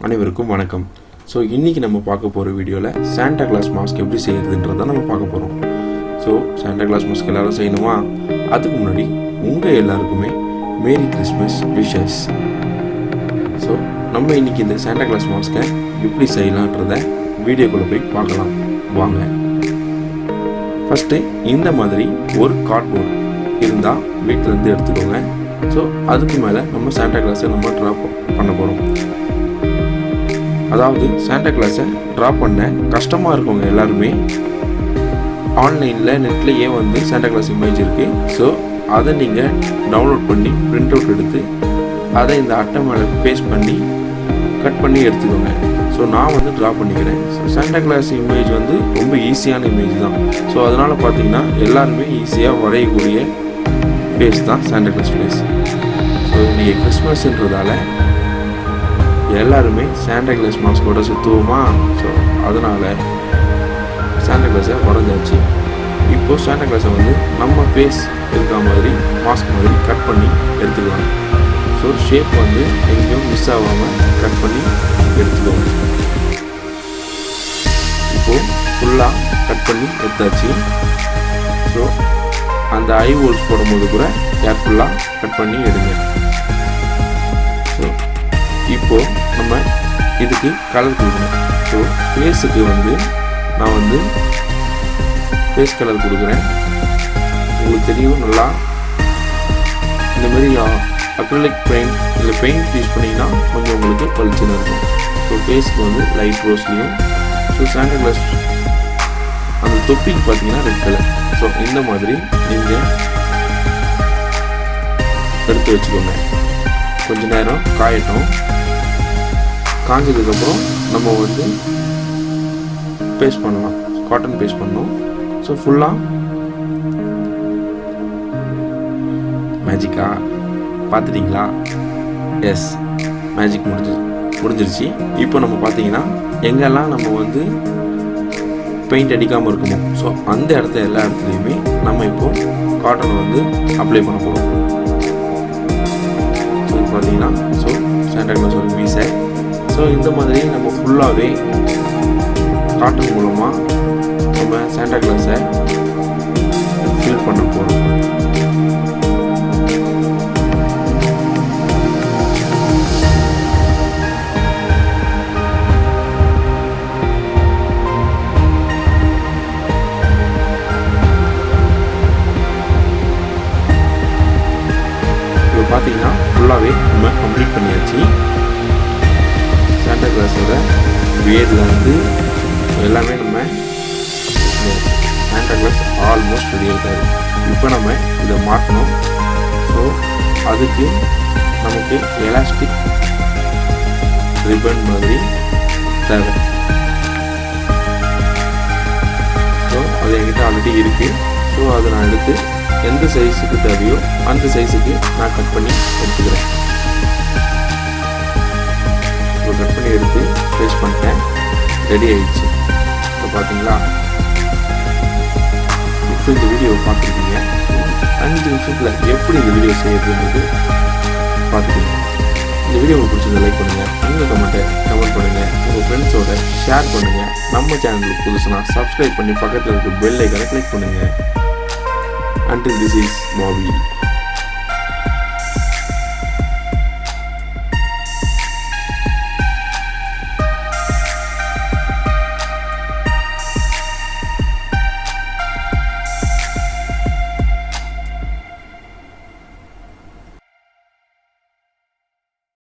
அனைவருக்கும் வணக்கம். ஸோ இன்றைக்கி நம்ம பார்க்க போகிற வீடியோவில் சாண்டா கிளாஸ் மாஸ்க் எப்படி செய்கிறதுன்றதை நம்ம பார்க்க போகிறோம். ஸோ சாண்டா கிளாஸ் மாஸ்க் எல்லோரும் செய்யணுமா? அதுக்கு முன்னாடி உங்கள் எல்லாருக்குமே மேரி கிறிஸ்மஸ் விஷஸ். ஸோ நம்ம இன்றைக்கி இந்த சாண்டா கிளாஸ் மாஸ்கை எப்படி செய்யலான்றத வீடியோக்குள்ளே போய் பார்க்கலாம் வாங்க. ஃபஸ்ட்டு இந்த மாதிரி ஒரு கார்ட்போர்ட் இருந்தால் வீட்டிலேருந்து எடுத்துக்கோங்க. ஸோ அதுக்கு மேலே நம்ம சாண்டா கிளாஸை நம்ம ட்ரா பண்ண போகிறோம். அதாவது சாண்டா கிளாஸை ட்ரா பண்ண கஷ்டமாக இருக்கவங்க எல்லாருமே ஆன்லைனில் நெட்லேயே வந்து சாண்டா கிளாஸ் இமேஜ் இருக்குது. ஸோ அதை நீங்கள் டவுன்லோட் பண்ணி பிரிண்ட் அவுட் எடுத்து அதை இந்த அட்டை மேலே பேஸ்ட் பண்ணி கட் பண்ணி எடுத்துக்கோங்க. ஸோ நான் வந்து ட்ரா பண்ணிக்கிறேன். ஸோ சாண்டா கிளாஸ் இமேஜ் வந்து ரொம்ப ஈஸியான இமேஜ் தான். ஸோ அதனால் பார்த்தீங்கன்னா எல்லாருமே ஈஸியாக வரையக்கூடிய ஃபேஸ் தான் சாண்டா கிளாஸ் ஃபேஸ். ஸோ இன்றைக்கி கிறிஸ்மஸ்ன்றதால எல்லாருமே சாண்டா கிளாஸ் மாஸ்கோட சுற்றுவோமா? ஸோ அதனால் சாண்டா கிளாஸை வரைஞ்சாச்சு. இப்போது சாண்டா கிளாஸை வந்து நம்ம ஃபேஸ் இருக்கிற மாதிரி மாஸ்க் மாதிரி கட் பண்ணி எடுத்துக்கலாம். ஸோ ஷேப் வந்து எங்கேயும் மிஸ் ஆகாமல் கட் பண்ணி எடுத்துக்கோங்க. இப்போது ஃபுல்லாக கட் பண்ணி எடுத்தாச்சு. ஸோ அந்த ஐ ஹோல்ஸ் போடும்போது கூட கேர்ஃபுல்லாக கட் பண்ணி எடுங்க. ஸோ இப்போது நம்ம இதுக்கு கலர் கொடுக்கணும். ஸோ ஃபேஸுக்கு வந்து நான் வந்து ஃபேஸ் கலர் கொடுக்குறேன். உங்களுக்கு தெரியும், நல்லா இந்த மாதிரி அக்ரிலிக் பெயிண்ட் இல்லை பெயிண்ட் யூஸ் பண்ணிங்கன்னா கொஞ்சம் உங்களுக்கு பளிச்சுன்னு இருக்கும். ஸோ ஃபேஸுக்கு வந்து லைட் ரோஸ்லேயும், ஸோ சாண்டா கிளாஸ் அந்த தொப்பிக்கு பார்த்தீங்கன்னா ரெட் கலர். ஸோ இந்த மாதிரி நீங்கள் எடுத்து வச்சுக்கோங்க. கொஞ்ச நேரம் காயட்டும். காஞ்சதுக்கப்புறம் நம்ம வந்து பேஸ்ட் பண்ணலாம். காட்டன் பேஸ்ட் பண்ணணும். ஸோ ஃபுல்லாக மேஜிக்கா பார்த்துட்டிங்களா? எஸ், மேஜிக் முடிஞ்சிருச்சு. இப்போ நம்ம பார்த்தீங்கன்னா எங்கெல்லாம் நம்ம வந்து பெயிண்ட் அடிக்காமல் இருக்குமோ, ஸோ அந்த எல்லா இடத்துலையுமே நம்ம இப்போது காட்டனை வந்து அப்ளை பண்ண போகிறோம். ஸோ பார்த்தீங்கன்னா ஸோ சாண்டா கிளாஸ் ஒரு மீசை. ஸோ இந்த மாதிரி நம்ம ஃபுல்லாகவே காட்டன் மூலமாக நம்ம சாண்டா கிளாஸை ஃபில் பண்ண போகிறோம். இப்போ பார்த்தீங்கன்னா ஃபுல்லாகவே நம்ம கம்ப்ளீட் பண்ணியாச்சு. சாண்டா கிளாஸோட பியர்டில் வந்து எல்லாமே நம்ம சாண்டா கிளாஸ் ஆல்மோஸ்ட் ரெடி ஆகிட்டாரு. இப்போ நம்ம இதை மாட்டணும். ஸோ அதுக்கு நமக்கு எலாஸ்டிக் ரிப்பன் மாதிரி தேவை. ஸோ அது என்கிட்ட ஆல்ரெடி இருக்குது. ஸோ அதை நான் எடுத்து எந்த சைஸுக்கு தேவையோ அந்த சைஸுக்கு நான் கட் பண்ணி எடுத்துக்கிறேன். கட் பண்ணி எடுத்து பேஸ்ட் பண்ணிட்டேன். ரெடி ஆயிடுச்சு. இப்போ பார்த்தீங்களா? இப்போ இந்த வீடியோவை பார்த்துருக்கீங்க. 5 நிமிஷத்தில் எப்படி இந்த வீடியோ செய்யறதுன்றது பார்த்துக்கீங்க. இந்த வீடியோவை பிடிச்சதை லைக் பண்ணுங்கள். உங்கள் கமெண்ட் பண்ணுங்கள். உங்கள் ஃப்ரெண்ட்ஸோட ஷேர் பண்ணுங்கள். நம்ம சேனலுக்கு புதுசுனா சப்ஸ்கிரைப் பண்ணி பக்கத்தில் இருக்க பெல் ஐக்கானை கிளிக் பண்ணுங்கள். Until this is Bobby.